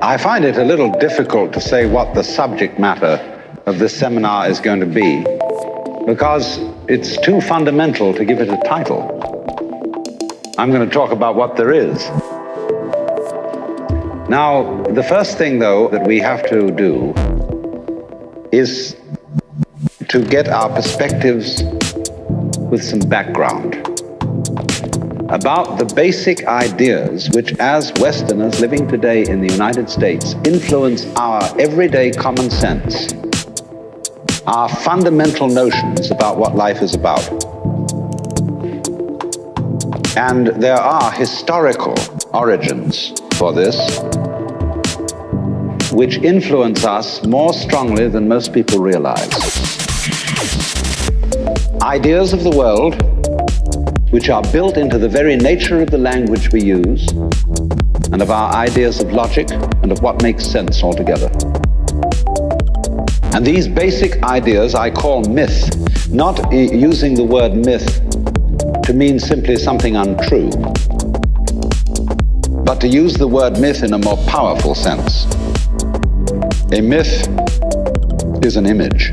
I find it a little difficult to say what the subject matter of this seminar is going to be, because it's too fundamental to give it a title. I'm going to talk about what there is. Now, the first thing, though, that we have to do is to get our perspectives with some background about the basic ideas which, as Westerners living today in the United States, influence our everyday common sense, our fundamental notions about what life is about. And there are historical origins for this, which influence us more strongly than most people realize. Ideas of the world, which are built into the very nature of the language we use, and of our ideas of logic and of what makes sense altogether. And these basic ideas I call myth, not using the word myth to mean simply something untrue, but to use the word myth in a more powerful sense. A myth is an image,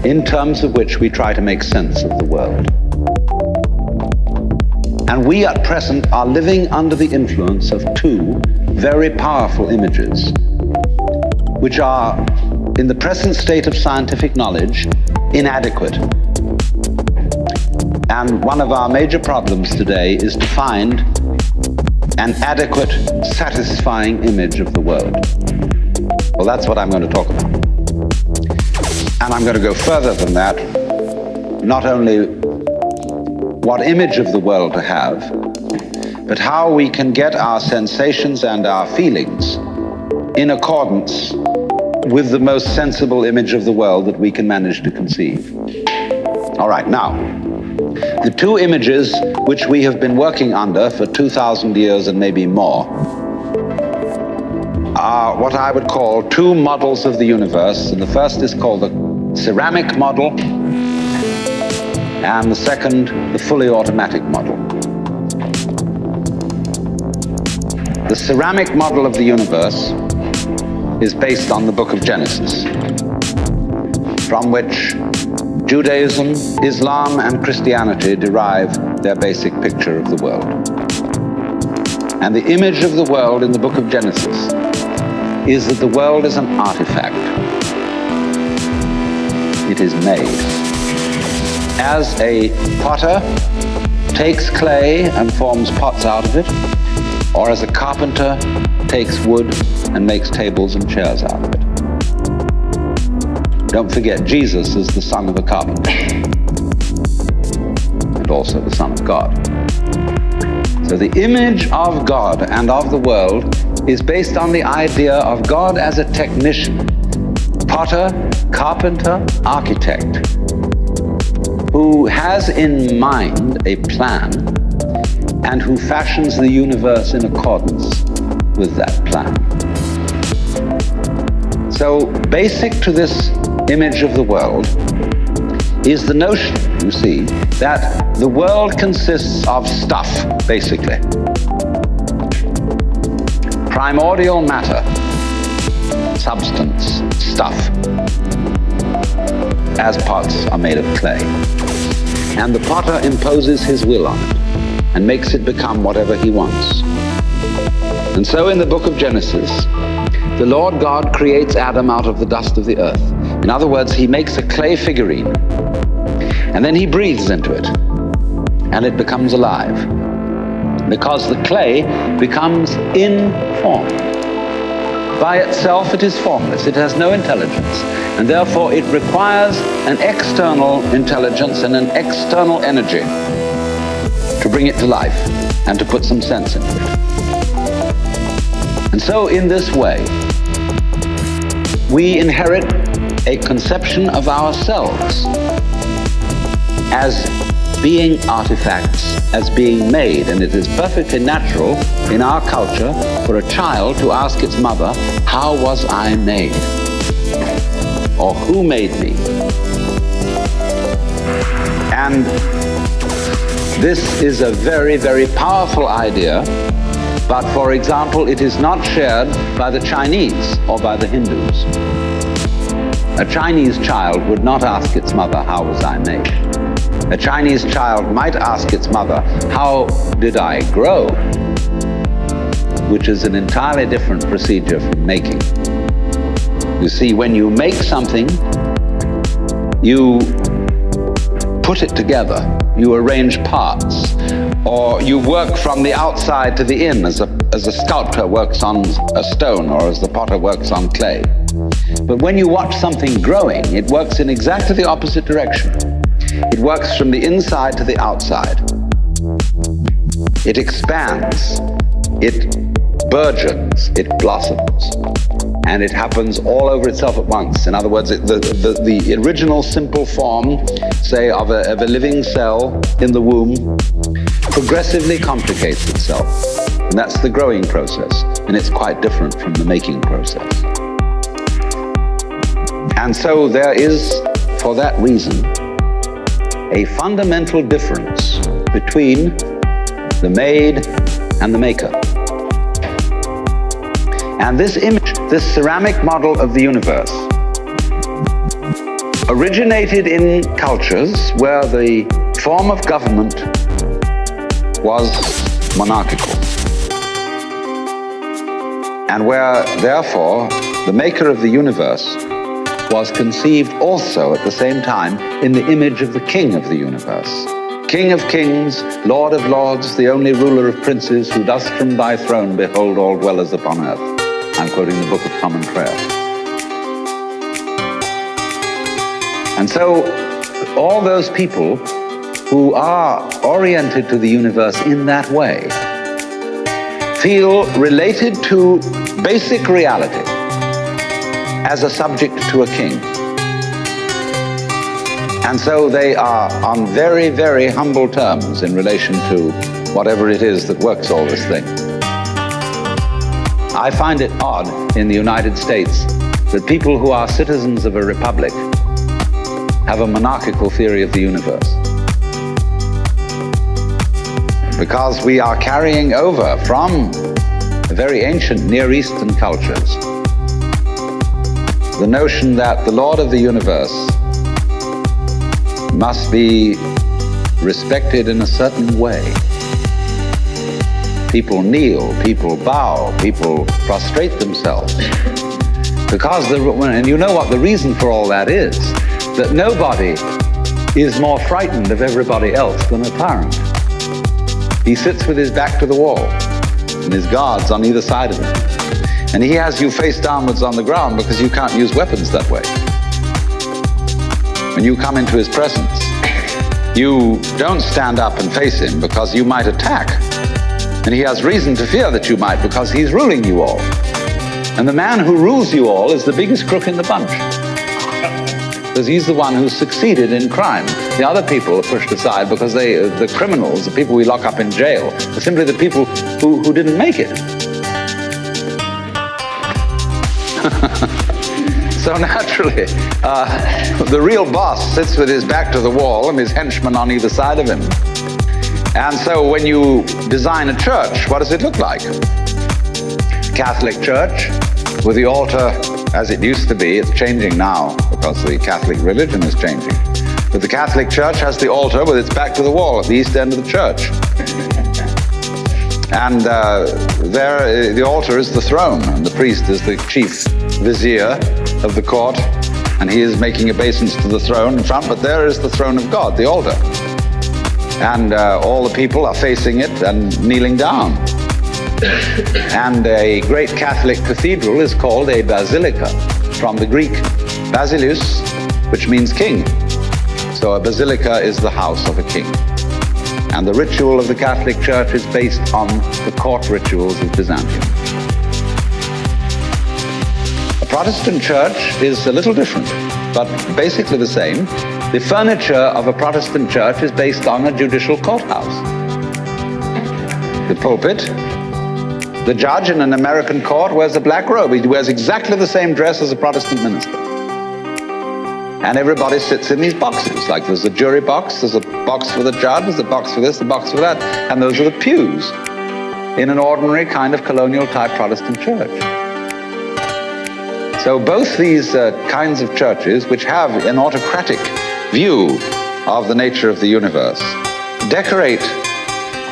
in terms of which we try to make sense of the world. And we at present are living under the influence of two very powerful images, which are, in the present state of scientific knowledge, inadequate. And one of our major problems today is to find an adequate, satisfying image of the world. Well, that's what I'm going to talk about. And I'm going to go further than that, not only what image of the world to have, but how we can get our sensations and our feelings in accordance with the most sensible image of the world that we can manage to conceive. All right, now, the two images which we have been working under for 2,000 years and maybe more are what I would call two models of the universe, and the first is called the ceramic model, and the second, the fully automatic model. The ceramic model of the universe is based on the book of Genesis, from which Judaism, Islam, and Christianity derive their basic picture of the world. And the image of the world in the book of Genesis is that the world is an artifact. It is made. As a potter takes clay and forms pots out of it, or as a carpenter takes wood and makes tables and chairs out of it. Don't forget, Jesus is the son of a carpenter, and also the Son of God. So the image of God and of the world is based on the idea of God as a technician, potter, carpenter, architect, who has in mind a plan and who fashions the universe in accordance with that plan. So basic to this image of the world is the notion, you see, that the world consists of stuff, basically. Primordial matter, substance, stuff, as pots are made of clay. And the potter imposes his will on it and makes it become whatever he wants. And so in the book of Genesis, the Lord God creates Adam out of the dust of the earth. In other words, he makes a clay figurine, and then he breathes into it, and it becomes alive, because the clay becomes informed. By itself, it is formless. It has no intelligence, and therefore it requires an external intelligence and an external energy to bring it to life and to put some sense into it. And so in this way, we inherit a conception of ourselves as being artifacts, as being made. And it is perfectly natural in our culture for a child to ask its mother, how was I made? Or who made me? And this is a very, very powerful idea But, for example, it is not shared by the Chinese or by the Hindus. A Chinese child would not ask its mother, "How was I made?" A Chinese child might ask its mother, "How did I grow?" Which is an entirely different procedure from making. You see, when you make something, you put it together, you arrange parts, or you work from the outside to the in, as a sculptor works on a stone or as the potter works on clay. But when you watch something growing, it works in exactly the opposite direction. It works from the inside to the outside. It expands, it burgeons, it blossoms, and it happens all over itself at once. In other words, the original simple form, say, of a living cell in the womb, progressively complicates itself. And that's the growing process, and it's quite different from the making process. And so there is, for that reason, a fundamental difference between the made and the maker. And this image, this ceramic model of the universe, originated in cultures where the form of government was monarchical, and where, therefore, the maker of the universe was conceived also at the same time in the image of the king of the universe. King of kings, Lord of lords, the only ruler of princes, who dost from thy throne behold all dwellers upon earth. I'm quoting the Book of Common Prayer. And so all those people who are oriented to the universe in that way feel related to basic reality as a subject to a king. And so they are on very, very humble terms in relation to whatever it is that works all this thing. I find it odd in the United States that people who are citizens of a republic have a monarchical theory of the universe. Because we are carrying over from very ancient Near Eastern cultures the notion that the Lord of the universe must be respected in a certain way. People kneel, people bow, people prostrate themselves. Because, and you know what the reason for all that is, that nobody is more frightened of everybody else than a tyrant. He sits with his back to the wall, and his guards on either side of him. And he has you face downwards on the ground because you can't use weapons that way. When you come into his presence, you don't stand up and face him because you might attack. And he has reason to fear that you might, because he's ruling you all. And the man who rules you all is the biggest crook in the bunch, because he's the one who's succeeded in crime. The other people are pushed aside because the criminals, the people we lock up in jail, are simply the people who didn't make it. So naturally, the real boss sits with his back to the wall and his henchmen on either side of him. And so when you design a church, what does it look like? Catholic church with the altar as it used to be. It's changing now because the Catholic religion is changing. But the Catholic church has the altar with its back to the wall at the east end of the church. And there, the altar is the throne, and the priest is the chief vizier of the court, and he is making obeisance to the throne in front, but there is the throne of God, the altar. And all the people are facing it and kneeling down. And a great Catholic cathedral is called a basilica, from the Greek basileus, which means king. So a basilica is the house of a king. And the ritual of the Catholic Church is based on the court rituals of Byzantium. A Protestant church is a little different, but basically the same. The furniture of a Protestant church is based on a judicial courthouse. The pulpit, the judge in an American court wears a black robe. He wears exactly the same dress as a Protestant minister. And everybody sits in these boxes. Like there's a jury box, there's a box for the judge, there's a box for this, a box for that, and those are the pews. in an ordinary kind of colonial-type Protestant church. So both these kinds of churches, which have an autocratic view of the nature of the universe, decorate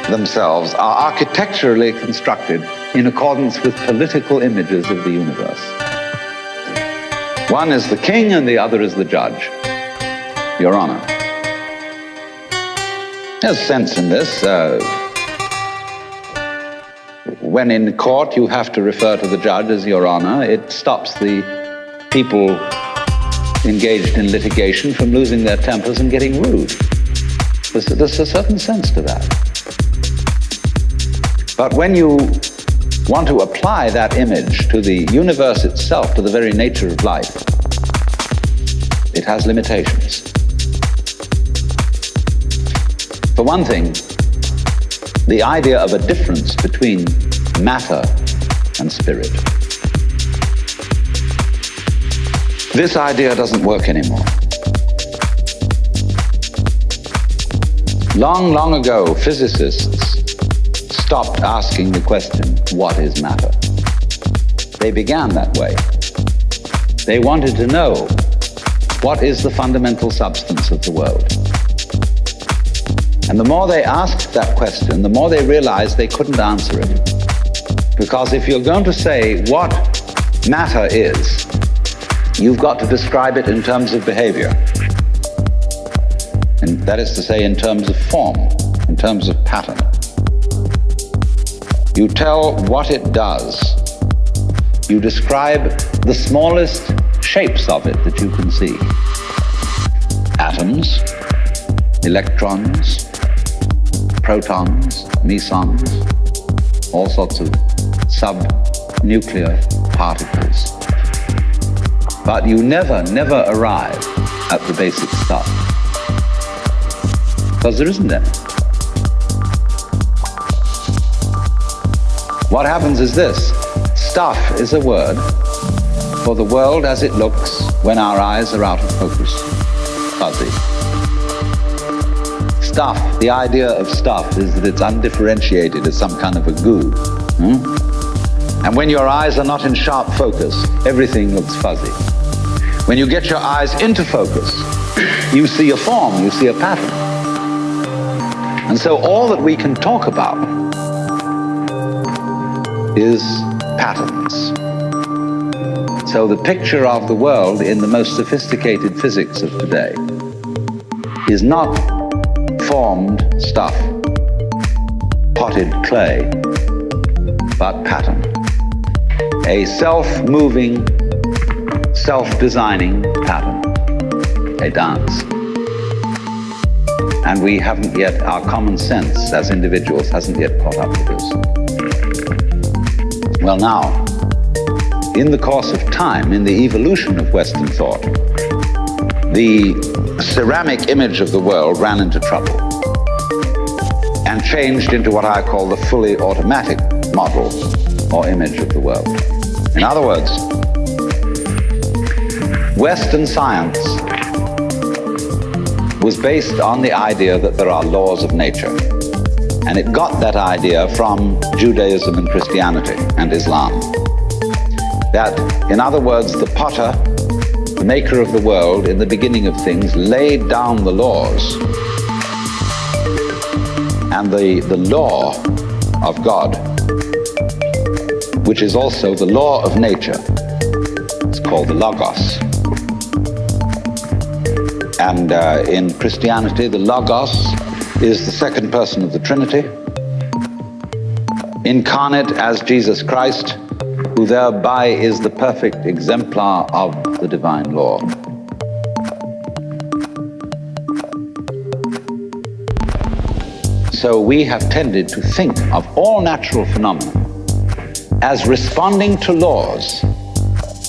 themselves, are architecturally constructed in accordance with political images of the universe. One is the king and the other is the judge, Your Honor. There's sense in this. When in court you have to refer to the judge as Your Honor, it stops the people engaged in litigation from losing their tempers and getting rude. There's a certain sense to that. But when you want to apply that image to the universe itself, to the very nature of life, it has limitations. For one thing, the idea of a difference between matter and spirit. This idea doesn't work anymore. Long, long ago, physicists stopped asking the question, what is matter? They began that way. They wanted to know, what is the fundamental substance of the world? And the more they asked that question, the more they realized they couldn't answer it. Because if you're going to say what matter is, you've got to describe it in terms of behavior. And that is to say, in terms of form, in terms of pattern. You tell what it does. You describe the smallest shapes of it that you can see. Atoms, electrons, protons, mesons, all sorts of subnuclear particles. But you never arrive at the basic stuff. Because there isn't any. What happens is this: stuff is a word for the world as it looks when our eyes are out of focus, fuzzy. Stuff, the idea of stuff is that it's undifferentiated, it's some kind of a goo. And when your eyes are not in sharp focus, everything looks fuzzy. When you get your eyes into focus, you see a form, you see a pattern. And so all that we can talk about is patterns. So the picture of the world in the most sophisticated physics of today is not formed stuff, potted clay, but pattern. A self-moving, self-designing pattern, a dance. And we haven't yet, our common sense as individuals hasn't yet caught up with this. Well now, in the course of time, in the evolution of Western thought, the ceramic image of the world ran into trouble and changed into what I call the fully automatic model or image of the world. In other words, Western science was based on the idea that there are laws of nature. And it got that idea from Judaism and Christianity and Islam. That, in other words, the potter, the maker of the world, in the beginning of things, laid down the laws. And the law of God, which is also the law of nature, it's called the Logos. And in Christianity, the Logos is the second person of the Trinity, incarnate as Jesus Christ, who thereby is the perfect exemplar of the divine law. So we have tended to think of all natural phenomena as responding to laws,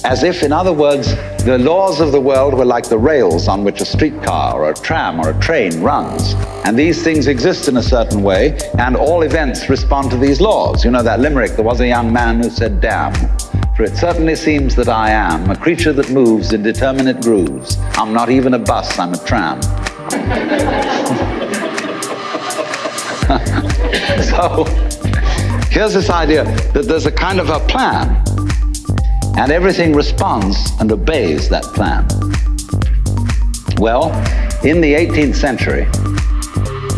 as if, in other words, the laws of the world were like the rails on which a streetcar or a tram or a train runs. And these things exist in a certain way, and all events respond to these laws. You know that limerick, there was a young man who said, "Damn, for it certainly seems that I am a creature that moves in determinate grooves. I'm not even a bus, I'm a tram." So, Here's this idea that there's a kind of a plan, and everything responds and obeys that plan. Well, in the 18th century,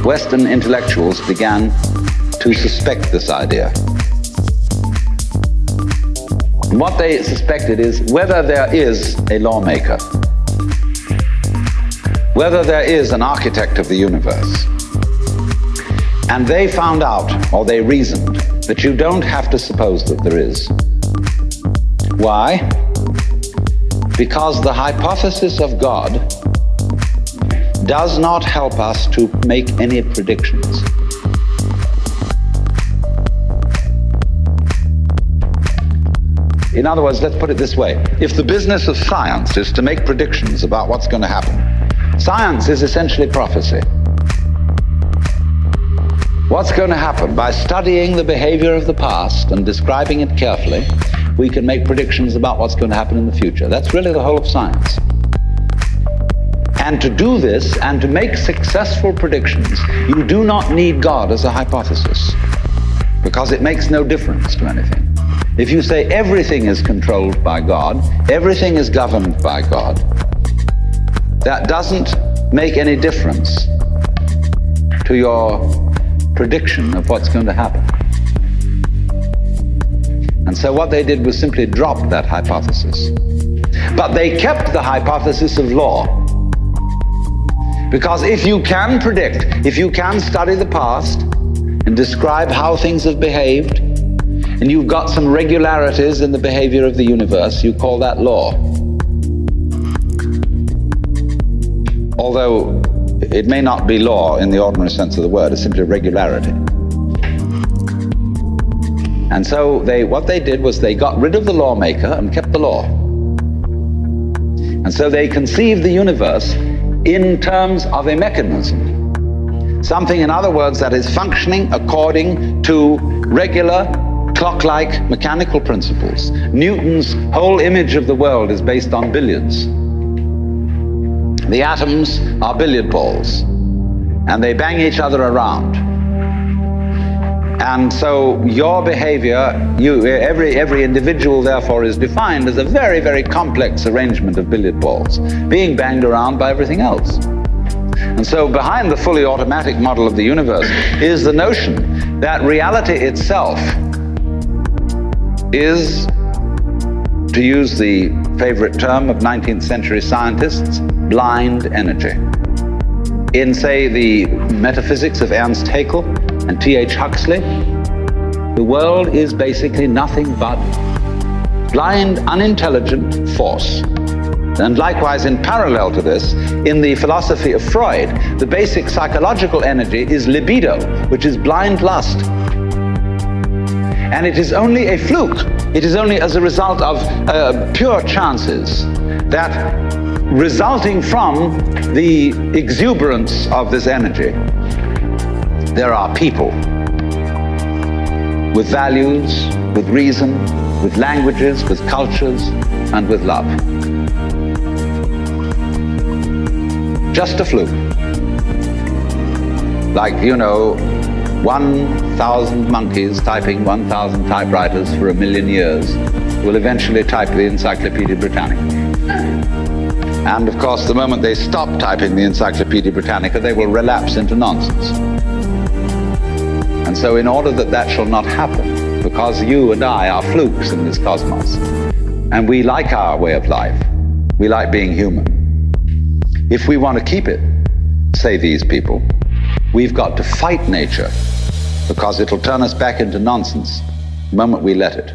Western intellectuals began to suspect this idea. And what they suspected is whether there is a lawmaker, whether there is an architect of the universe. And they found out, or they reasoned, that you don't have to suppose that there is. Why? Because the hypothesis of God does not help us to make any predictions. In other words, let's put it this way. If the business of science is to make predictions about what's going to happen, science is essentially prophecy. What's going to happen? By studying the behavior of the past and describing it carefully, we can make predictions about what's going to happen in the future. That's really the whole of science. And to do this and to make successful predictions, you do not need God as a hypothesis, because it makes no difference to anything. If you say everything is controlled by God, everything is governed by God, that doesn't make any difference to your prediction of what's going to happen. And so what they did was simply drop that hypothesis. But they kept the hypothesis of law. Because if you can predict, if you can study the past and describe how things have behaved, and you've got some regularities in the behavior of the universe, you call that law. Although it may not be law in the ordinary sense of the word, it's simply regularity. And so what they did was they got rid of the lawmaker and kept the law. And so they conceived the universe in terms of a mechanism. Something, in other words, that is functioning according to regular, clock-like mechanical principles. Newton's whole image of the world is based on billiards. The atoms are billiard balls, and they bang each other around. And so your behavior, every individual therefore is defined as a very, very complex arrangement of billiard balls being banged around by everything else. And so behind the fully automatic model of the universe is the notion that reality itself is, to use the favorite term of 19th century scientists, blind energy. In, say, the metaphysics of Ernst Haeckel and T.H. Huxley, the world is basically nothing but blind, unintelligent force. And likewise, in parallel to this, in the philosophy of Freud, the basic psychological energy is libido, which is blind lust. And it is only a fluke. It is only as a result of pure chances that, resulting from the exuberance of this energy, there are people with values, with reason, with languages, with cultures, and with love. Just a fluke. Like, 1,000 monkeys typing 1,000 typewriters for 1,000,000 years will eventually type the Encyclopedia Britannica. And of course, the moment they stop typing the Encyclopedia Britannica, they will relapse into nonsense. And so in order that that shall not happen, because you and I are flukes in this cosmos, and we like our way of life, we like being human. If we want to keep it, say these people, we've got to fight nature, because it'll turn us back into nonsense the moment we let it.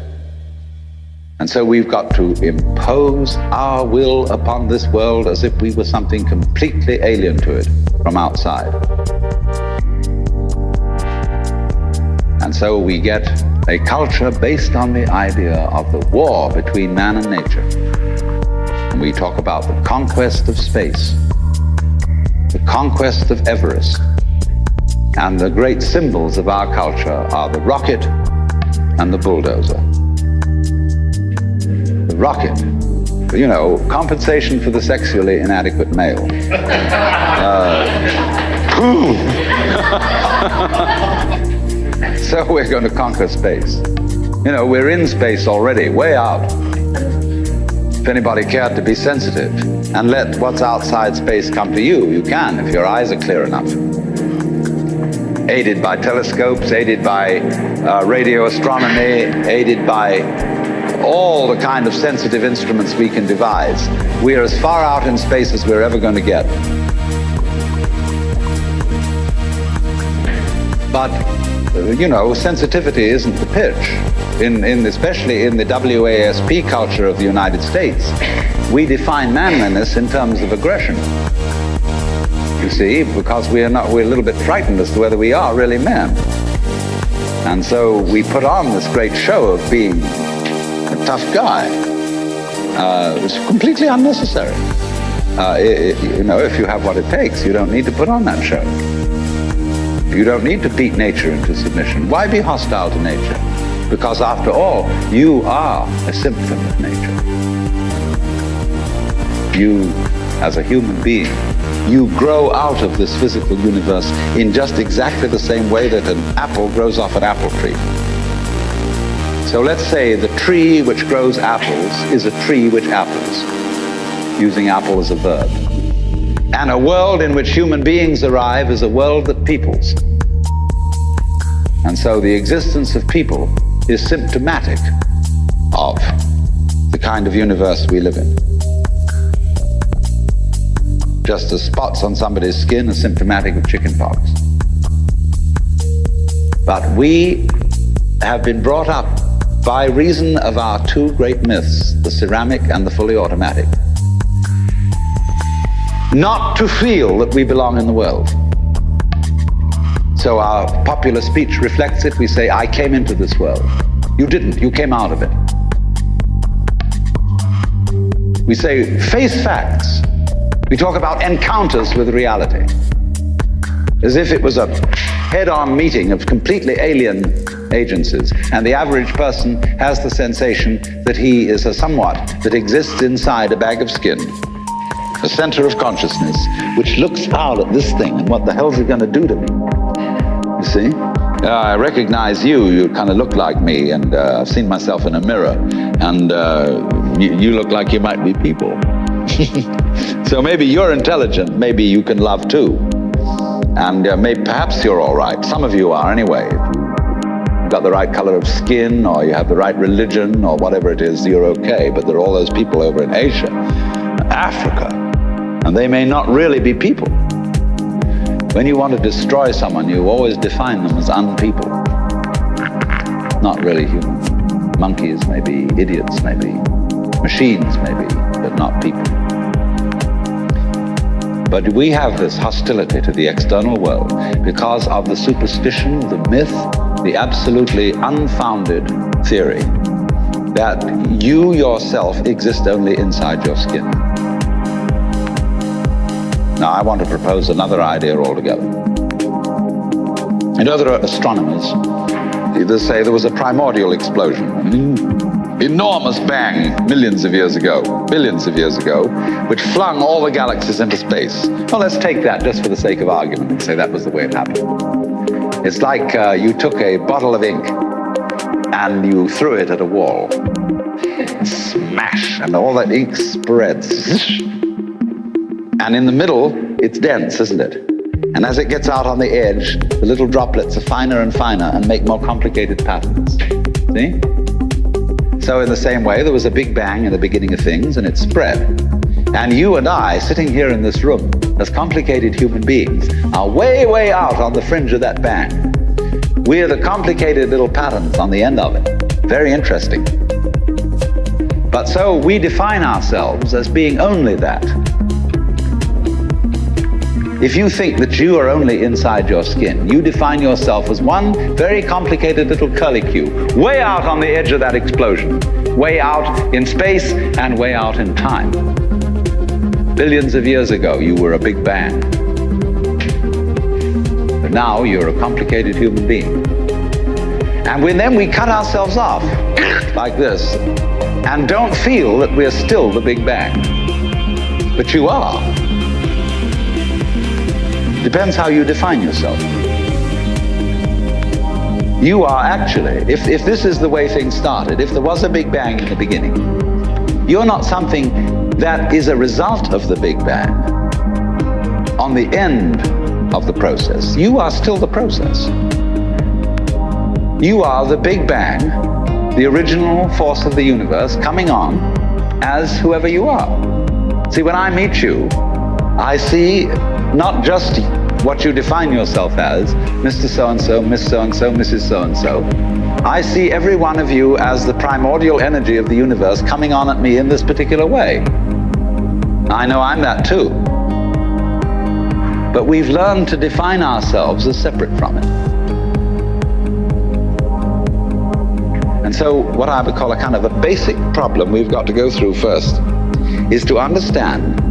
And so we've got to impose our will upon this world as if we were something completely alien to it from outside. And so we get a culture based on the idea of the war between man and nature. And we talk about the conquest of space, the conquest of Everest. And the great symbols of our culture are the rocket and the bulldozer. The rocket, compensation for the sexually inadequate male. So we're going to conquer space. You know, we're in space already, way out. If anybody cared to be sensitive and let what's outside space come to you, you can, if your eyes are clear enough. Aided by telescopes, aided by radio astronomy, aided by all the kind of sensitive instruments we can devise. We are as far out in space as we're ever going to get. But, you know, sensitivity isn't the pitch. Especially in the WASP culture of the United States, we define manliness in terms of aggression. You see, because we're a little bit frightened as to whether we are really men. And so we put on this great show of being a tough guy. It's completely unnecessary. You know, if you have what it takes, you don't need to put on that show. You don't need to beat nature into submission. Why be hostile to nature? Because after all, you are a symptom of nature. You, as a human being, you grow out of this physical universe in just exactly the same way that an apple grows off an apple tree. So let's say the tree which grows apples is a tree which apples, using apple as a verb. And a world in which human beings arrive is a world that peoples. And so the existence of people is symptomatic of the kind of universe we live in. Just as spots on somebody's skin are symptomatic of chickenpox. But we have been brought up by reason of our two great myths, the ceramic and the fully automatic, not to feel that we belong in the world. So our popular speech reflects it. We say, I came into this world. You didn't, you came out of it. We say, face facts. We talk about encounters with reality, as if it was a head-on meeting of completely alien agencies, and the average person has the sensation that he is a somewhat that exists inside a bag of skin, a center of consciousness, which looks out at this thing, and what the hell's it going to do to me? You see? I recognize you, you kind of look like me, and I've seen myself in a mirror, and you look like you might be people. So maybe you're intelligent, maybe you can love too. And perhaps you're all right. Some of you are anyway. If you've got the right color of skin, or you have the right religion, or whatever it is, you're okay. But there are all those people over in Asia, Africa, and they may not really be people. When you want to destroy someone, you always define them as unpeople. Not really human. Monkeys, maybe, idiots, maybe, machines, maybe, but not people. But we have this hostility to the external world because of the superstition, the myth, the absolutely unfounded theory that you yourself exist only inside your skin. Now, I want to propose another idea altogether. And other astronomers either say there was a primordial explosion, an enormous bang millions of years ago, billions of years ago, which flung all the galaxies into space. Well, let's take that just for the sake of argument and say that was the way it happened. It's like you took a bottle of ink and you threw it at a wall. Smash! And all that ink spreads. And in the middle, it's dense, isn't it? And as it gets out on the edge, the little droplets are finer and finer and make more complicated patterns. See? So in the same way, there was a big bang in the beginning of things, and it spread. And you and I, sitting here in this room, as complicated human beings, are way, way out on the fringe of that bang. We're the complicated little patterns on the end of it. Very interesting. But so we define ourselves as being only that. If you think that you are only inside your skin, you define yourself as one very complicated little curlicue, way out on the edge of that explosion, way out in space and way out in time. Billions of years ago, you were a big bang. But now you're a complicated human being. And then we cut ourselves off, like this, and don't feel that we're still the big bang. But you are. Depends how you define yourself. You are actually, if this is the way things started, if there was a Big Bang in the beginning, you're not something that is a result of the Big Bang on the end of the process. You are still the process. You are the Big Bang, the original force of the universe coming on as whoever you are. See, when I meet you, I see not just what you define yourself as, Mr. So-and-so, Miss So-and-so, Mrs. So-and-so. I see every one of you as the primordial energy of the universe coming on at me in this particular way. I know I'm that too. But we've learned to define ourselves as separate from it. And so what I would call a kind of a basic problem we've got to go through first is to understand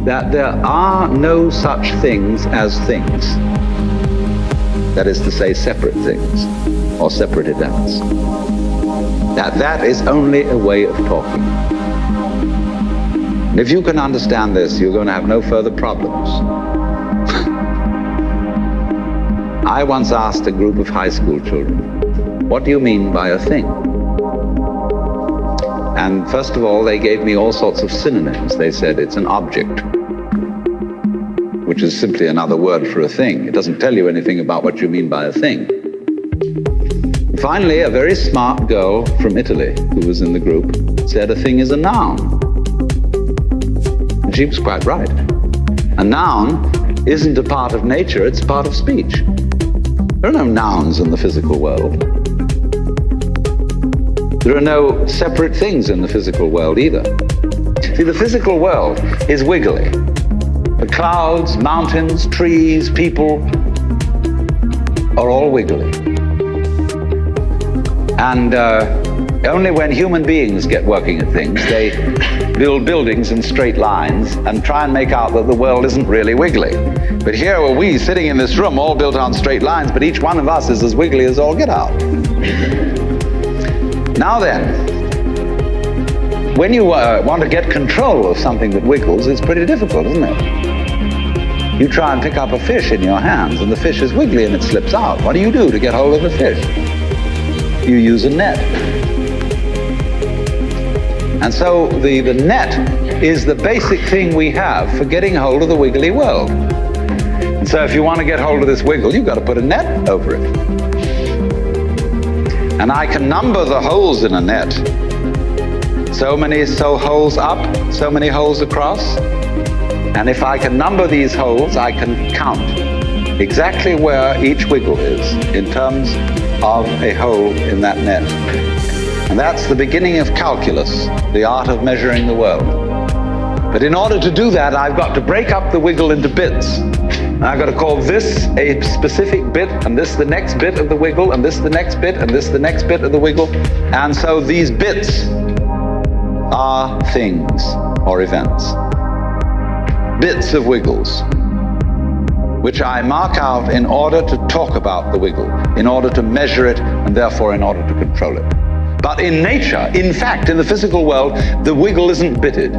that there are no such things as things. That is to say, separate things or separate events. That is only a way of talking. And if you can understand this, you're going to have no further problems. I once asked a group of high school children, what do you mean by a thing? And first of all, they gave me all sorts of synonyms. They said it's an object, which is simply another word for a thing. It doesn't tell you anything about what you mean by a thing. Finally, a very smart girl from Italy who was in the group said a thing is a noun. And she was quite right. A noun isn't a part of nature, it's a part of speech. There are no nouns in the physical world. There are no separate things in the physical world either. See, the physical world is wiggly. The clouds, mountains, trees, people are all wiggly. And only when human beings get working at things, they build buildings in straight lines and try and make out that the world isn't really wiggly. But here are we sitting in this room all built on straight lines, but each one of us is as wiggly as all get out. Now then, when you want to get control of something that wiggles, it's pretty difficult, isn't it? You try and pick up a fish in your hands, and the fish is wiggly and it slips out. What do you do to get hold of the fish? You use a net. And so the net is the basic thing we have for getting hold of the wiggly world. And so if you want to get hold of this wiggle, you've got to put a net over it. And I can number the holes in a net. So many holes up, so many holes across. And if I can number these holes, I can count exactly where each wiggle is in terms of a hole in that net. And that's the beginning of calculus, the art of measuring the world. But in order to do that, I've got to break up the wiggle into bits. And I've got to call this a specific bit, and this the next bit of the wiggle, and this the next bit, and this the next bit of the wiggle. And so these bits are things or events. Bits of wiggles, which I mark out in order to talk about the wiggle, in order to measure it, and therefore in order to control it. But in nature, in fact, in the physical world, the wiggle isn't bitted.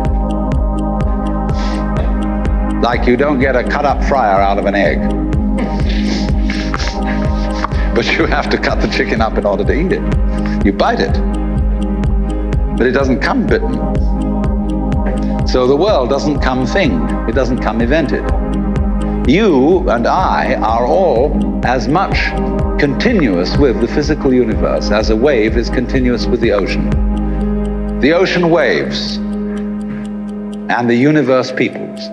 Like you don't get a cut-up fryer out of an egg. But you have to cut the chicken up in order to eat it. You bite it. But it doesn't come bitten. So the world doesn't come thinged. It doesn't come evented. You and I are all as much continuous with the physical universe as a wave is continuous with the ocean. The ocean waves, and the universe peoples.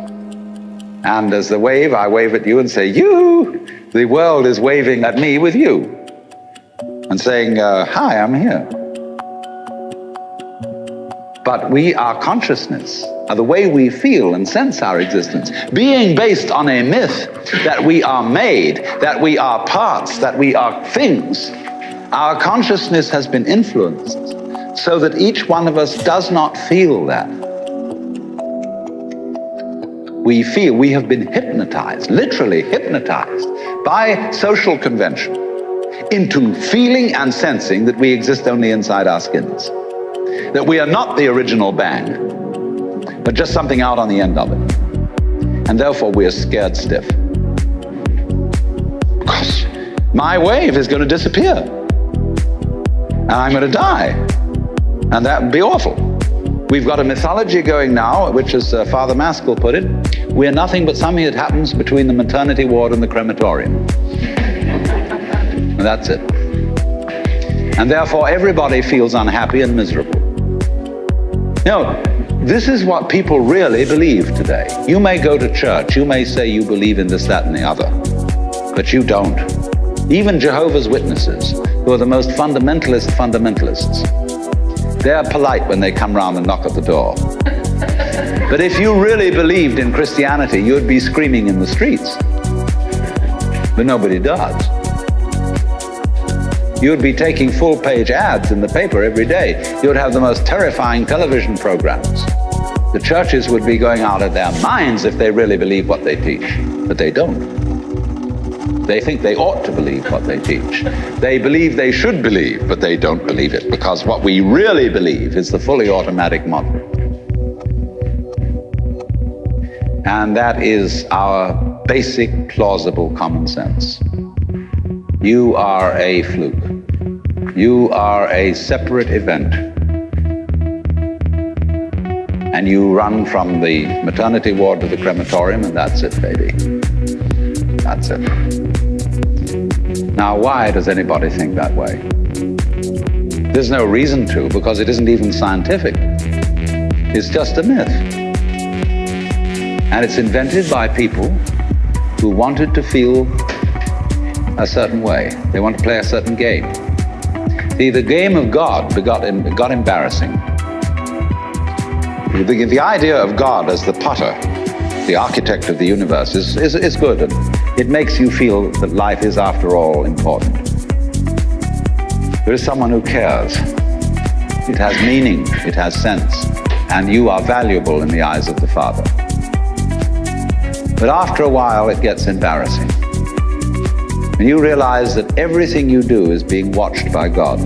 And as the wave, I wave at you and say, you! The world is waving at me with you and saying, hi, I'm here. But we are consciousness, the way we feel and sense our existence, being based on a myth that we are made, that we are parts, that we are things. Our consciousness has been influenced so that each one of us does not feel that. We feel we have been hypnotized, literally hypnotized by social convention into feeling and sensing that we exist only inside our skins. That we are not the original bang, but just something out on the end of it. And therefore we are scared stiff. Because my wave is going to disappear. And I'm going to die. And that would be awful. We've got a mythology going now, which, as Father Maskell put it, we're nothing but something that happens between the maternity ward and the crematorium. And that's it. And therefore, everybody feels unhappy and miserable. You know, this is what people really believe today. You may go to church, you may say you believe in this, that, and the other, but you don't. Even Jehovah's Witnesses, who are the most fundamentalists, they're polite when they come round and knock at the door. But if you really believed in Christianity, you'd be screaming in the streets. But nobody does. You'd be taking full-page ads in the paper every day. You'd have the most terrifying television programs. The churches would be going out of their minds if they really believe what they teach. But they don't. They think they ought to believe what they teach. They believe they should believe, but they don't believe it, because what we really believe is the fully automatic model. And that is our basic, plausible common sense. You are a fluke. You are a separate event. And you run from the maternity ward to the crematorium, and that's it, baby. That's it. Now, why does anybody think that way? There's no reason to, because it isn't even scientific. It's just a myth. And it's invented by people who wanted to feel a certain way. They want to play a certain game. See, the game of God got embarrassing. The idea of God as the potter, the architect of the universe, is good. And it makes you feel that life is, after all, important. There is someone who cares. It has meaning, it has sense, and you are valuable in the eyes of the Father. But after a while, it gets embarrassing. And you realize that everything you do is being watched by God.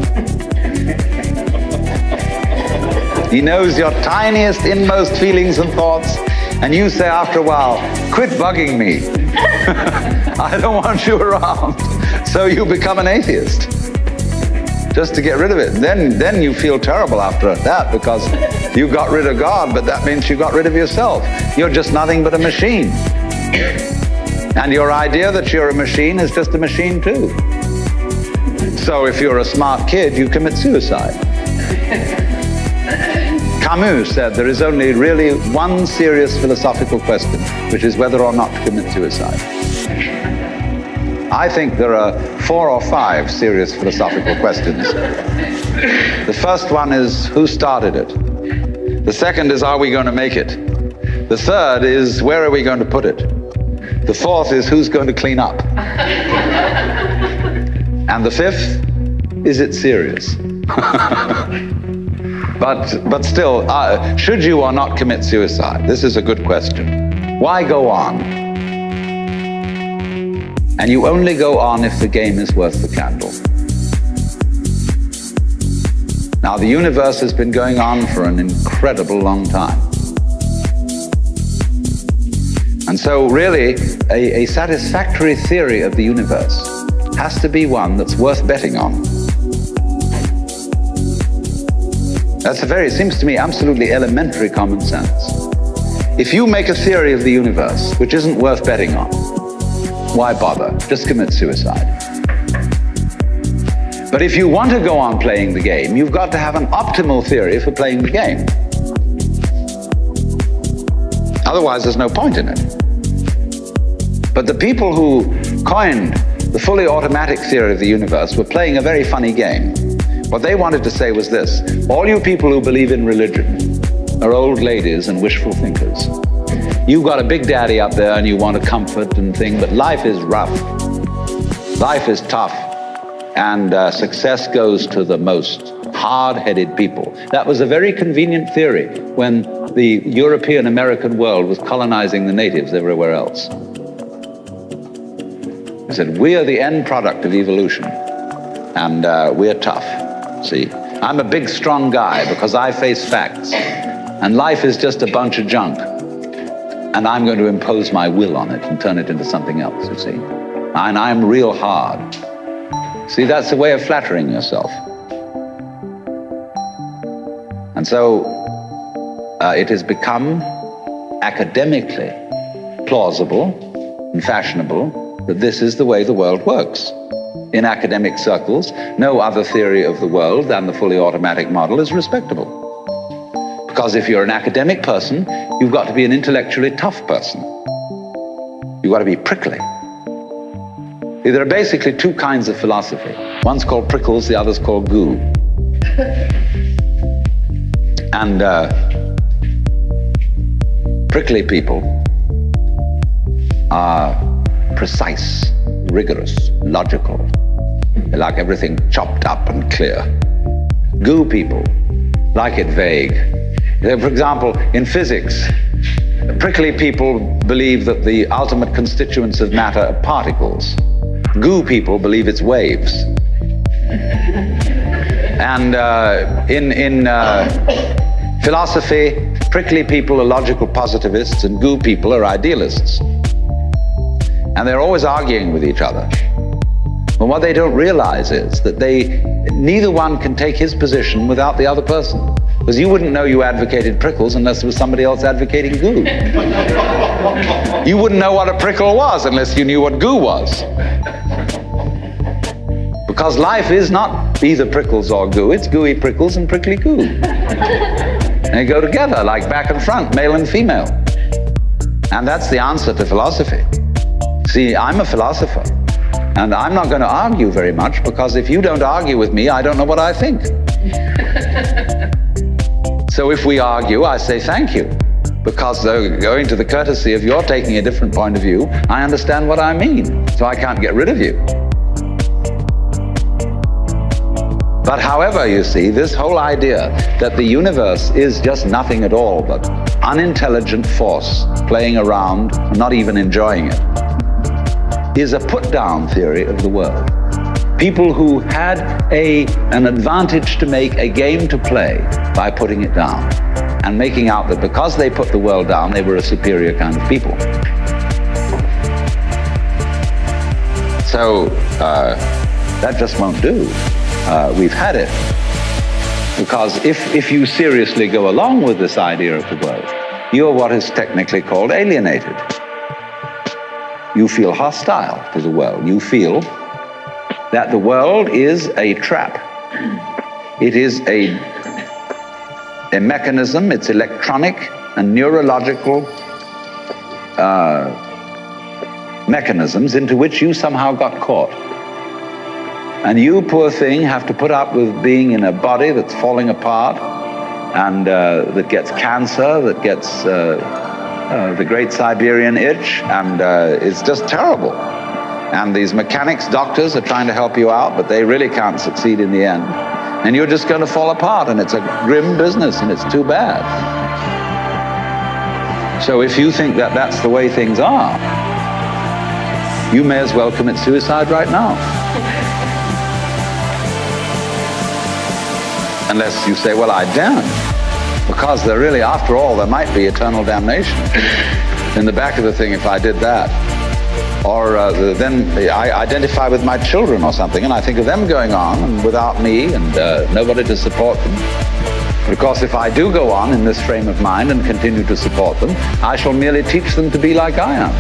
He knows your tiniest, inmost feelings and thoughts, and you say after a while, quit bugging me. I don't want you around. So you become an atheist, just to get rid of it. Then you feel terrible after that, because you got rid of God, but that means you got rid of yourself. You're just nothing but a machine. And your idea that you're a machine is just a machine too. So if you're a smart kid, you commit suicide. Camus said there is only really one serious philosophical question, which is whether or not to commit suicide. I think there are 4 or 5 serious philosophical questions. The first one is, who started it? The second is, are we going to make it? The third is, where are we going to put it? The fourth is, who's going to clean up? And the fifth, is it serious? But still, should you or not commit suicide? This is a good question. Why go on? And you only go on if the game is worth the candle. Now, the universe has been going on for an incredible long time. And so really, a satisfactory theory of the universe has to be one that's worth betting on. It seems to me, absolutely elementary common sense. If you make a theory of the universe which isn't worth betting on, why bother? Just commit suicide. But if you want to go on playing the game, you've got to have an optimal theory for playing the game. Otherwise, there's no point in it. But the people who coined the fully automatic theory of the universe were playing a very funny game. What they wanted to say was this: all you people who believe in religion are old ladies and wishful thinkers. You've got a big daddy up there and you want to comfort and thing, but life is rough. Life is tough. And success goes to the most hard-headed people. That was a very convenient theory when the European American world was colonizing the natives everywhere else. He said, we are the end product of evolution, and we're tough. See, I'm a big, strong guy because I face facts, and life is just a bunch of junk, and I'm going to impose my will on it and turn it into something else, you see. And I'm real hard. See, that's a way of flattering yourself. And so it has become academically plausible and fashionable that this is the way the world works. In academic circles, no other theory of the world than the fully automatic model is respectable. Because if you're an academic person, you've got to be an intellectually tough person. You've got to be prickly. There are basically two kinds of philosophy. One's called prickles, the other's called goo. And prickly people are precise, rigorous, logical. They like everything chopped up and clear. Goo people like it vague. For example, in physics, prickly people believe that the ultimate constituents of matter are particles. Goo people believe it's waves. And in philosophy, prickly people are logical positivists and goo people are idealists. And they're always arguing with each other. But what they don't realize is that neither one can take his position without the other person. Because you wouldn't know you advocated prickles unless there was somebody else advocating goo. You wouldn't know what a prickle was unless you knew what goo was. Because life is not either prickles or goo, it's gooey prickles and prickly goo. And they go together like back and front, male and female. And that's the answer to philosophy. See, I'm a philosopher, and I'm not going to argue very much, because if you don't argue with me, I don't know what I think. So if we argue, I say thank you, because going to the courtesy of your taking a different point of view, I understand what I mean, so I can't get rid of you. But however, you see, this whole idea that the universe is just nothing at all but unintelligent force playing around, not even enjoying it, is a put-down theory of the world. People who had an advantage to make, a game to play by putting it down and making out that because they put the world down, they were a superior kind of people. So that just won't do. We've had it. Because if you seriously go along with this idea of the world, you're what is technically called alienated. You feel hostile to the world. You feel that the world is a trap. It is a mechanism, it's electronic and neurological mechanisms into which you somehow got caught. And you, poor thing, have to put up with being in a body that's falling apart and that gets cancer, that gets the great Siberian itch, and it's just terrible. And these mechanics, doctors are trying to help you out, but they really can't succeed in the end. And you're just going to fall apart, and it's a grim business, and it's too bad. So if you think that that's the way things are, you may as well commit suicide right now. Unless you say, well, I daren't. Because there really, after all, there might be eternal damnation in the back of the thing if I did that. Or then I identify with my children or something, and I think of them going on and without me and nobody to support them. But of course, if I do go on in this frame of mind and continue to support them, I shall merely teach them to be like I am.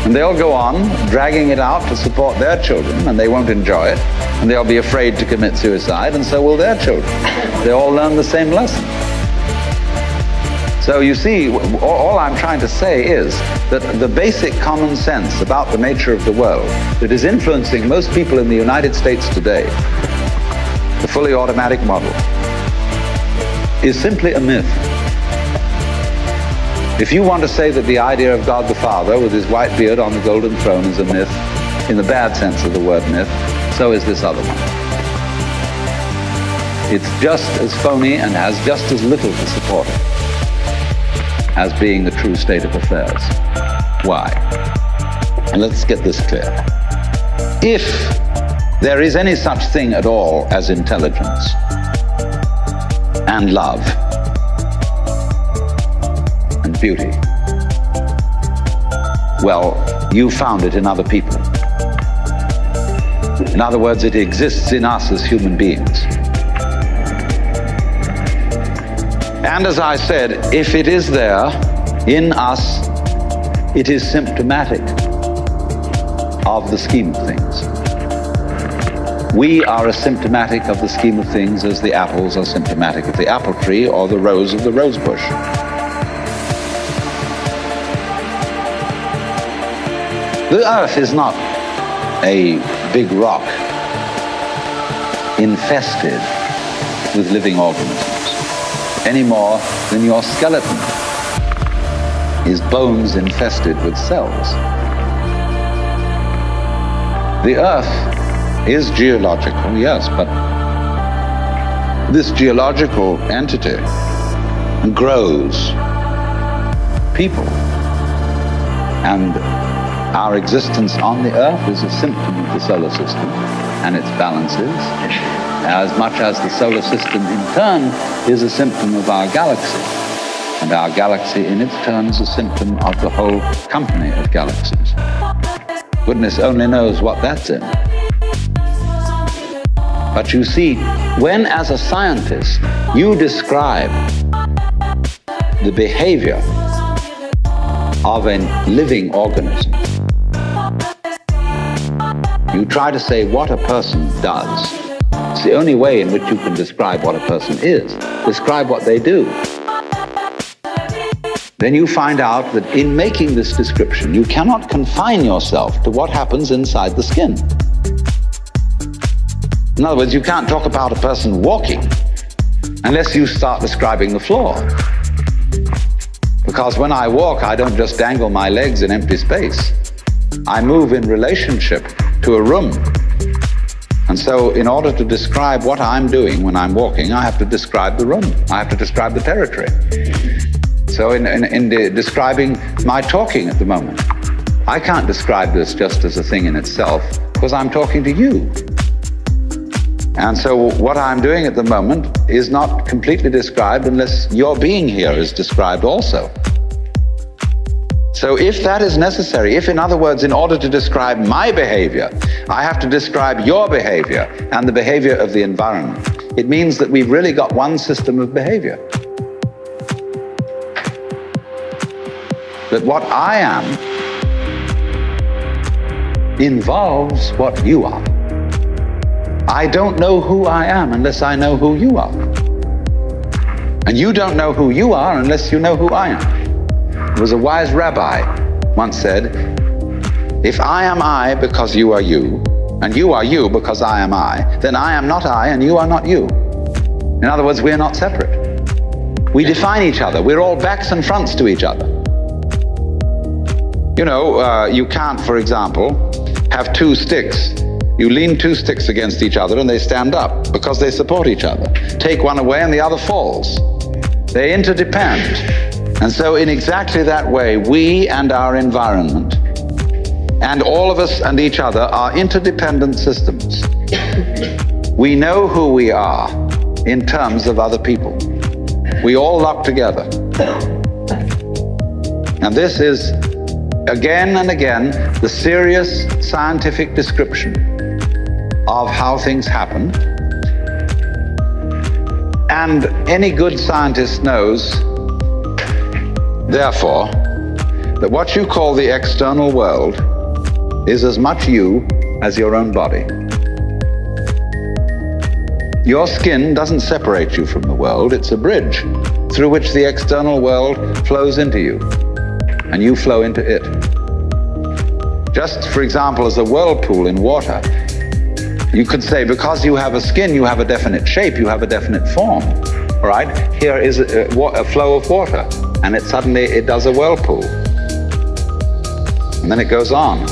And they'll go on dragging it out to support their children, and they won't enjoy it, and they'll be afraid to commit suicide, and so will their children. They all learn the same lesson. So you see, all I'm trying to say is that the basic common sense about the nature of the world that is influencing most people in the United States today, the fully automatic model, is simply a myth. If you want to say that the idea of God the Father with his white beard on the golden throne is a myth, in the bad sense of the word myth, so is this other one. It's just as phony and has just as little to support it as being the true state of affairs. Why? And let's get this clear. If there is any such thing at all as intelligence and love and beauty, well, you found it in other people. In other words, it exists in us as human beings. And as I said, if it is there in us, it is symptomatic of the scheme of things. We are as symptomatic of the scheme of things as the apples are symptomatic of the apple tree or the rose of the rose bush. The earth is not a big rock infested with living organisms, any more than your skeleton is bones infested with cells. The earth is geological, yes, but this geological entity grows people. And our existence on the earth is a symptom of the solar system and its balances, as much as the solar system in turn is a symptom of our galaxy. And our galaxy in its turn is a symptom of the whole company of galaxies. Goodness only knows what that's in. But you see, when as a scientist you describe the behavior of a living organism, you try to say what a person does. It's the only way in which you can describe what a person is. Describe what they do. Then you find out that in making this description, you cannot confine yourself to what happens inside the skin. In other words, you can't talk about a person walking unless you start describing the floor. Because when I walk, I don't just dangle my legs in empty space. I move in relationship to a room. And so in order to describe what I'm doing when I'm walking, I have to describe the room. I have to describe the territory. So in describing my talking at the moment, I can't describe this just as a thing in itself because I'm talking to you. And so what I'm doing at the moment is not completely described unless your being here is described also. So if that is necessary, if in other words, in order to describe my behavior, I have to describe your behavior and the behavior of the environment, it means that we've really got one system of behavior. That what I am involves what you are. I don't know who I am unless I know who you are. And you don't know who you are unless you know who I am. There was a wise rabbi once said, if I am I because you are you, and you are you because I am I, then I am not I and you are not you. In other words, we're not separate. We define each other. We're all backs and fronts to each other. You know, you can't, for example, have two sticks. You lean two sticks against each other and they stand up because they support each other. Take one away and the other falls. They interdepend. And so in exactly that way, we and our environment and all of us and each other are interdependent systems. We know who we are in terms of other people. We all lock together. And this is, again and again, the serious scientific description of how things happen. And any good scientist knows, therefore, that what you call the external world is as much you as your own body. Your skin doesn't separate you from the world, it's a bridge through which the external world flows into you, and you flow into it. Just, for example, as a whirlpool in water, you could say because you have a skin, you have a definite shape, you have a definite form. All right? Here is a flow of water, and suddenly it does a whirlpool. And then it goes on.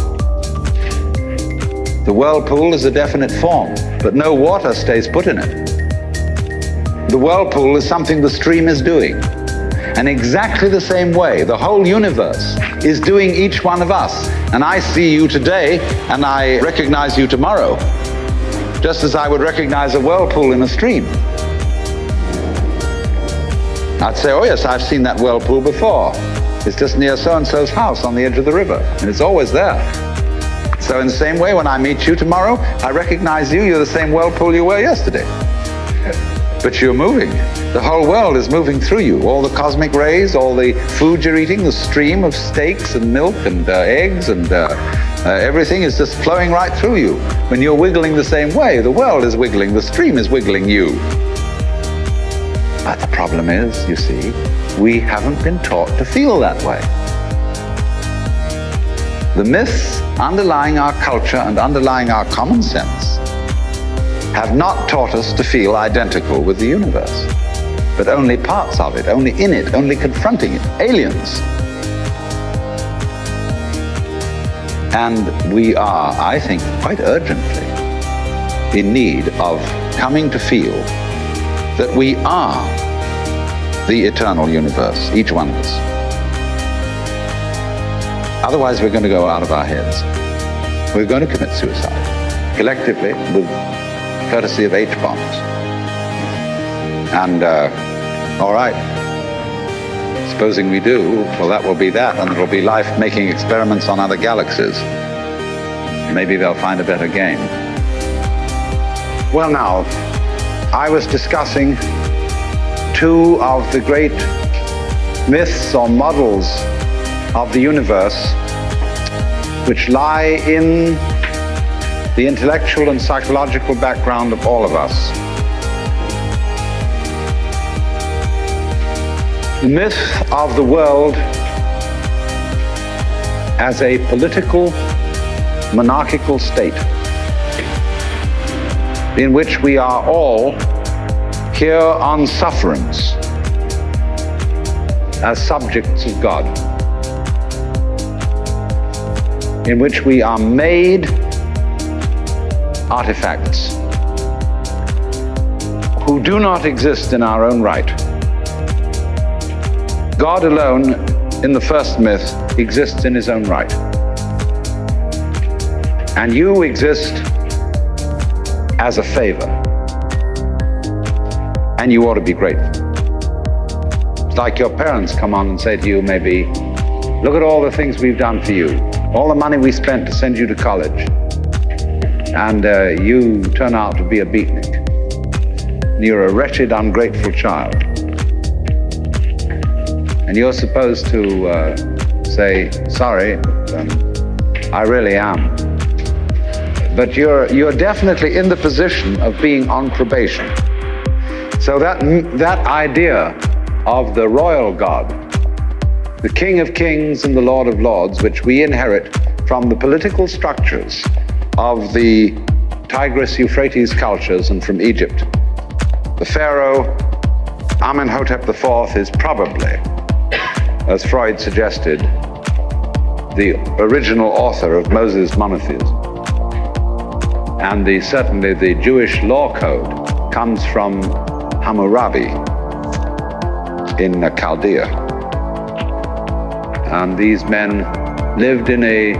The whirlpool is a definite form, but no water stays put in it. The whirlpool is something the stream is doing. And exactly the same way, the whole universe is doing each one of us. And I see you today, and I recognize you tomorrow, just as I would recognize a whirlpool in a stream. I'd say, oh yes, I've seen that whirlpool before. It's just near so-and-so's house on the edge of the river, and it's always there. So in the same way, when I meet you tomorrow, I recognize you, you're the same whirlpool you were yesterday. But you're moving. The whole world is moving through you. All the cosmic rays, all the food you're eating, the stream of steaks and milk and eggs and everything is just flowing right through you. When you're wiggling the same way, the world is wiggling, the stream is wiggling you. But the problem is, you see, we haven't been taught to feel that way. The myths underlying our culture and underlying our common sense have not taught us to feel identical with the universe, but only parts of it, only in it, only confronting it, aliens. And we are, I think, quite urgently in need of coming to feel that we are the eternal universe, each one of us. Otherwise, we're going to go out of our heads. We're going to commit suicide, collectively, with courtesy of H-bombs. And, all right, supposing we do, well, that will be that, and there will be life making experiments on other galaxies. Maybe they'll find a better game. Well, now, I was discussing two of the great myths or models of the universe which lie in the intellectual and psychological background of all of us. The myth of the world as a political, monarchical state in which we are all here on sufferance as subjects of God, in which we are made artifacts who do not exist in our own right. God alone, in the first myth, exists in his own right. And you exist as a favor. And you ought to be grateful. It's like your parents come on and say to you, maybe, look at all the things we've done for you, all the money we spent to send you to college, and you turn out to be a beatnik. You're a wretched, ungrateful child. And you're supposed to say, sorry, I really am. But you're definitely in the position of being on probation. So that idea of the royal God, the King of Kings and the Lord of Lords, which we inherit from the political structures of the Tigris-Euphrates cultures and from Egypt. The Pharaoh Amenhotep IV is probably, as Freud suggested, the original author of Moses' monotheism. And certainly the Jewish law code comes from Hammurabi in Chaldea. And these men lived in a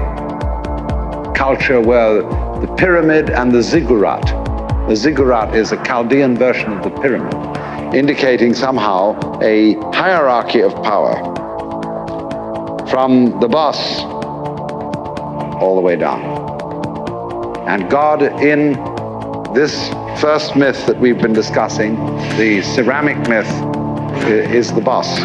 culture where the pyramid and the ziggurat is a Chaldean version of the pyramid, indicating somehow a hierarchy of power from the boss all the way down. And God, in this first myth that we've been discussing, the ceramic myth, is the boss.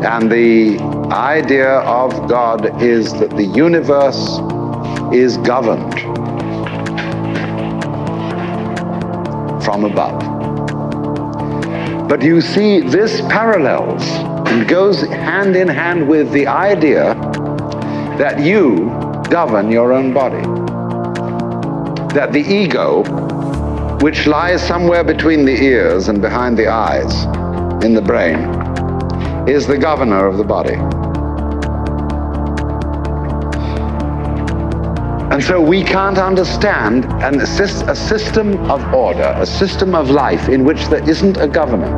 And the idea of God is that the universe is governed from above. But you see, this parallels and goes hand in hand with the idea that you govern your own body. That the ego, which lies somewhere between the ears and behind the eyes in the brain, is the governor of the body. And so we can't understand a system of order, a system of life in which there isn't a governor.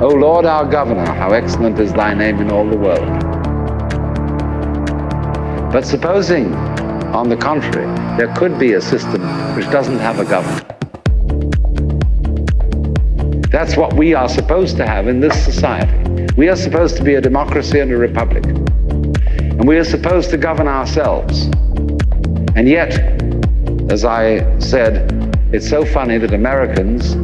O Lord, our governor, how excellent is thy name in all the world. But supposing, on the contrary, there could be a system which doesn't have a governor. That's what we are supposed to have in this society. We are supposed to be a democracy and a republic. And we are supposed to govern ourselves. And yet, as I said, it's so funny that Americans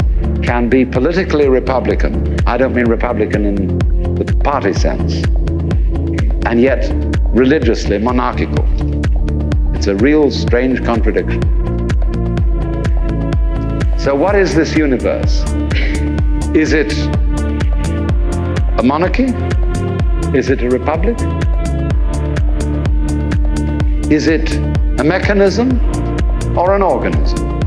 can be politically Republican. I don't mean Republican in the party sense. And yet, religiously monarchical. It's a real strange contradiction. So what is this universe? Is it a monarchy? Is it a republic? Is it a mechanism or an organism?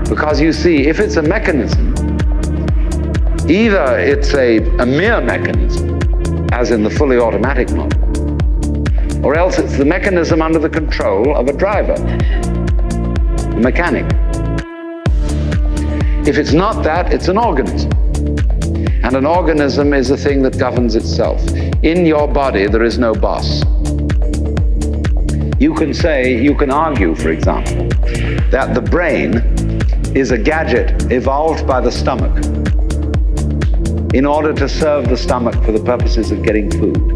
Because you see, if it's a mechanism, either it's a mere mechanism, as in the fully automatic model, or else it's the mechanism under the control of a driver, a mechanic. If it's not that, it's an organism. And an organism is a thing that governs itself. In your body, there is no boss. You can argue, for example, that the brain is a gadget evolved by the stomach in order to serve the stomach for the purposes of getting food.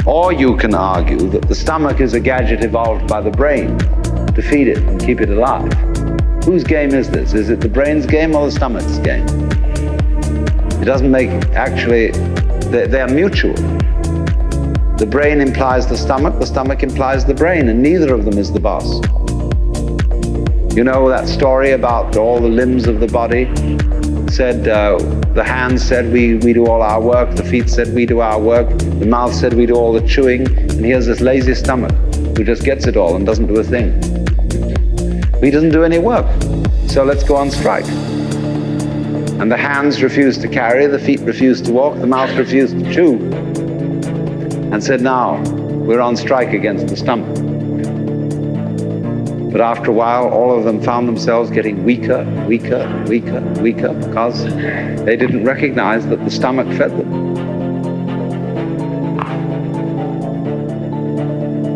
Or you can argue that the stomach is a gadget evolved by the brain to feed it and keep it alive. Whose game is this? Is it the brain's game or the stomach's game? It doesn't make, actually, they're mutual. The brain implies the stomach implies the brain, and neither of them is the boss. You know that story about all the limbs of the body? Said, the hands said we do all our work, the feet said we do our work, the mouth said we do all the chewing, and here's this lazy stomach who just gets it all and doesn't do a thing. He doesn't do any work, so let's go on strike. And the hands refused to carry, the feet refused to walk, the mouth refused to chew, and said, now, we're on strike against the stomach. But after a while, all of them found themselves getting weaker, because they didn't recognize that the stomach fed them.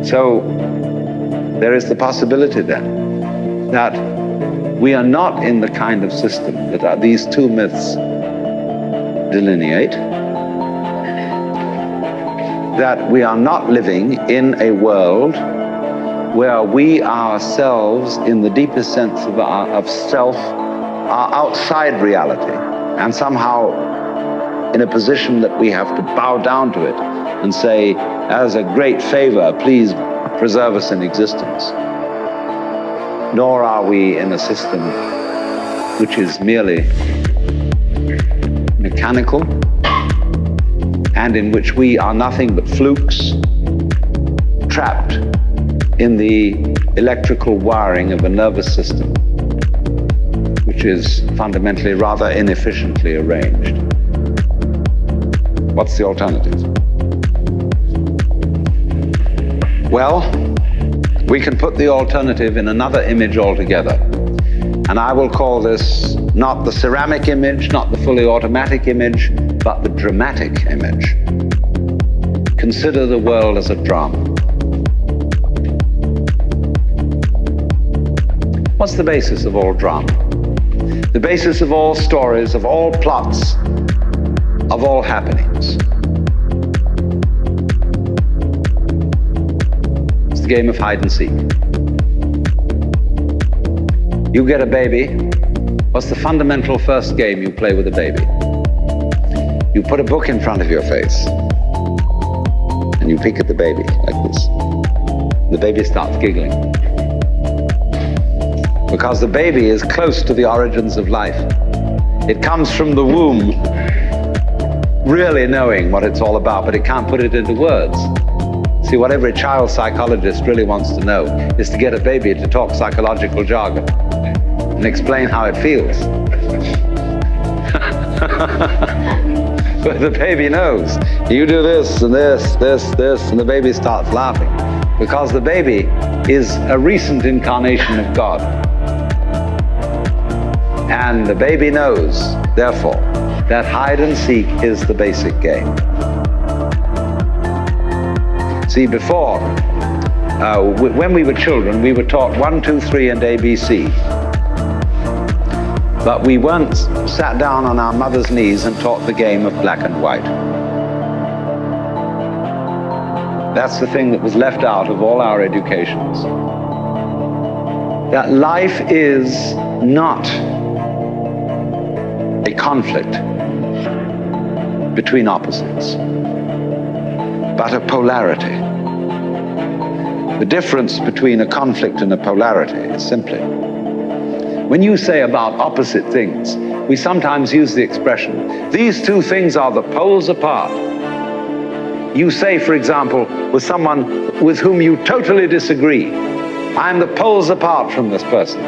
So, there is the possibility then that we are not in the kind of system that these two myths delineate, that we are not living in a world where we ourselves, in the deepest sense of self, are outside reality and somehow in a position that we have to bow down to it and say, as a great favor, please preserve us in existence. Nor are we in a system which is merely mechanical and in which we are nothing but flukes trapped in the electrical wiring of a nervous system which is fundamentally rather inefficiently arranged. What's the alternative? Well, we can put the alternative in another image altogether. And I will call this not the ceramic image, not the fully automatic image, but the dramatic image. Consider the world as a drama. What's the basis of all drama? The basis of all stories, of all plots, of all happenings. It's the game of hide and seek. You get a baby. What's the fundamental first game you play with a baby? You put a book in front of your face and you peek at the baby like this. The baby starts giggling. Because the baby is close to the origins of life. It comes from the womb really knowing what it's all about, but it can't put it into words. See, what every child psychologist really wants to know is to get a baby to talk psychological jargon and explain how it feels. But the baby knows. You do this and this, and the baby starts laughing. Because the baby is a recent incarnation of God. And the baby knows, therefore, that hide and seek is the basic game. See, before, when we were children, we were taught 1, 2, 3, and ABC. But we weren't sat down on our mother's knees and taught the game of black and white. That's the thing that was left out of all our educations. That life is not a conflict between opposites, but a polarity. The difference between a conflict and a polarity is simply, when you say about opposite things, we sometimes use the expression, these two things are the poles apart. You say, for example, with someone with whom you totally disagree, I'm the poles apart from this person.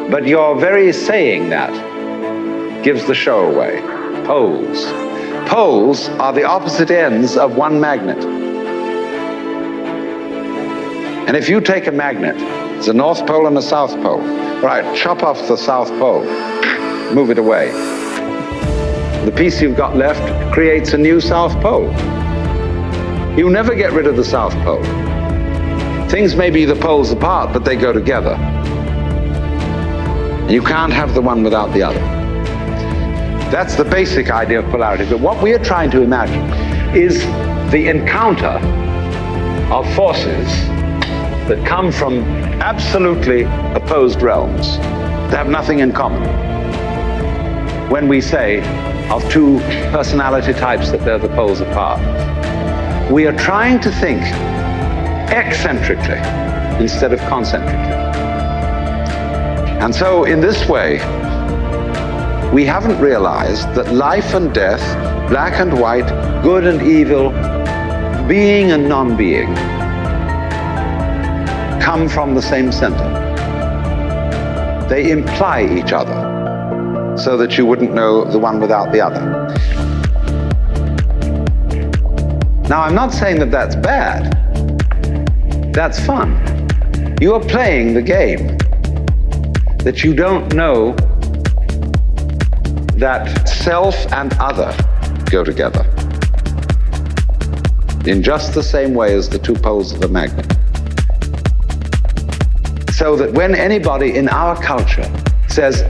But your very saying that gives the show away. Poles. Poles are the opposite ends of one magnet. And if you take a magnet, it's a north pole and a south pole. Right, chop off the south pole, move it away. The piece you've got left creates a new south pole. You never get rid of the south pole. Things may be the poles apart, but they go together. And you can't have the one without the other. That's the basic idea of polarity. But what we are trying to imagine is the encounter of forces that come from absolutely opposed realms, that have nothing in common. When we say of two personality types that they're the poles apart, we are trying to think eccentrically instead of concentrically. And so in this way, we haven't realized that life and death, black and white, good and evil, being and non-being, come from the same center. They imply each other so that you wouldn't know the one without the other. Now, I'm not saying that that's bad. That's fun. You are playing the game that you don't know that self and other go together in just the same way as the two poles of a magnet. So that when anybody in our culture says,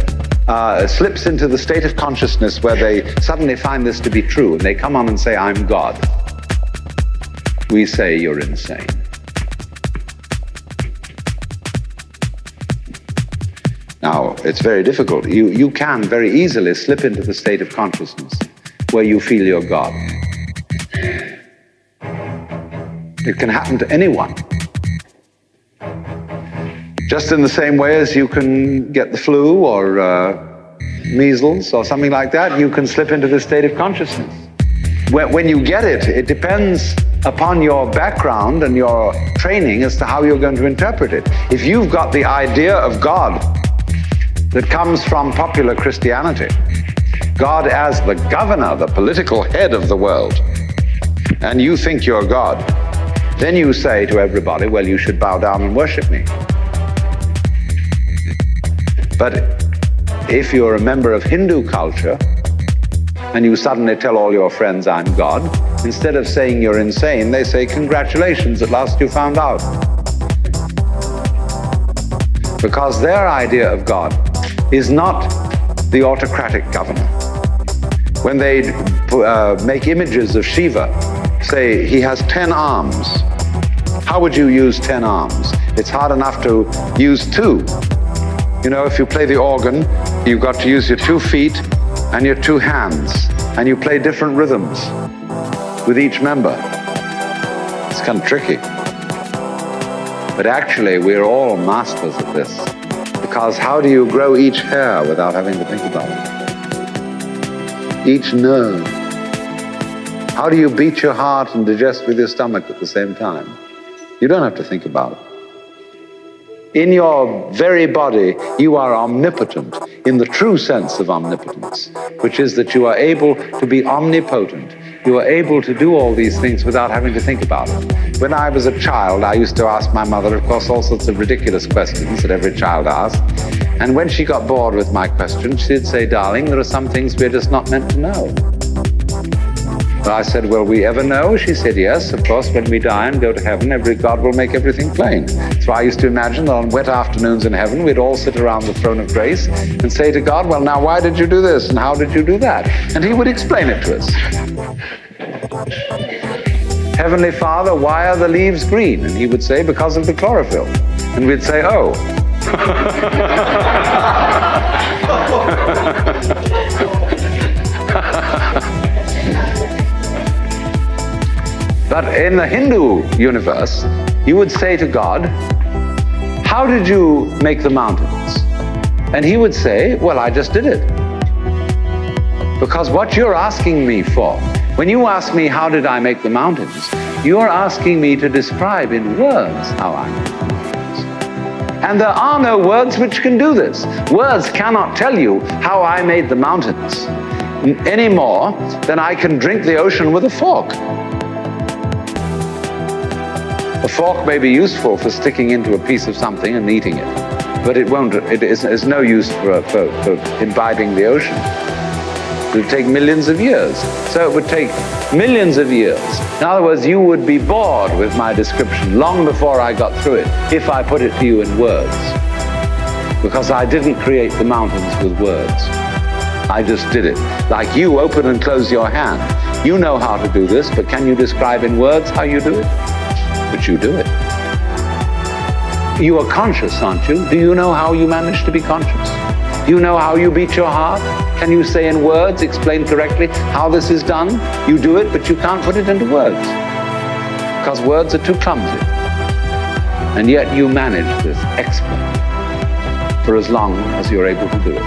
slips into the state of consciousness where they suddenly find this to be true and they come on and say, I'm God, we say, you're insane. Now, it's very difficult. You can very easily slip into the state of consciousness where you feel you're God. It can happen to anyone. Just in the same way as you can get the flu or measles or something like that, you can slip into this state of consciousness. When you get it, it depends upon your background and your training as to how you're going to interpret it. If you've got the idea of God that comes from popular Christianity, God as the governor, the political head of the world, and you think you're God, then you say to everybody, well, you should bow down and worship me. But if you're a member of Hindu culture and you suddenly tell all your friends, I'm God, instead of saying you're insane, they say, congratulations, at last you found out. Because their idea of God is not the autocratic governor. When they make images of Shiva, say he has 10 arms. How would you use 10 arms? It's hard enough to use 2. You know, if you play the organ, you've got to use your 2 feet and your 2 hands, and you play different rhythms with each member. It's kind of tricky. But actually, we're all masters of this, because how do you grow each hair without having to think about it? Each nerve. How do you beat your heart and digest with your stomach at the same time? You don't have to think about it. In your very body, you are omnipotent in the true sense of omnipotence, which is that you are able to be omnipotent. You are able to do all these things without having to think about it. When I was a child, I used to ask my mother, of course, all sorts of ridiculous questions that every child asks. And when she got bored with my questions, she'd say, darling, there are some things we're just not meant to know. So I said, will we ever know? She said, yes, of course, when we die and go to heaven, God will make everything plain. So I used to imagine that on wet afternoons in heaven, we'd all sit around the throne of grace and say to God, well, now, why did you do this? And how did you do that? And he would explain it to us. Heavenly Father, why are the leaves green? And he would say, because of the chlorophyll. And we'd say, oh. But in the Hindu universe, you would say to God, how did you make the mountains? And he would say, well, I just did it. Because what you're asking me for, when you ask me how did I make the mountains, you're asking me to describe in words how I made the mountains. And there are no words which can do this. Words cannot tell you how I made the mountains any more than I can drink the ocean with a fork. A fork may be useful for sticking into a piece of something and eating it, but it is no use for imbibing the ocean. It would take millions of years. So it would take millions of years. In other words, you would be bored with my description long before I got through it, if I put it to you in words. Because I didn't create the mountains with words. I just did it. Like you open and close your hand. You know how to do this, but can you describe in words how you do it? But you do it. You are conscious, aren't you? Do you know how you manage to be conscious? Do you know how you beat your heart? Can you say in words, explain correctly how this is done? You do it, but you can't put it into words. Because words are too clumsy. And yet you manage this exploit for as long as you're able to do it.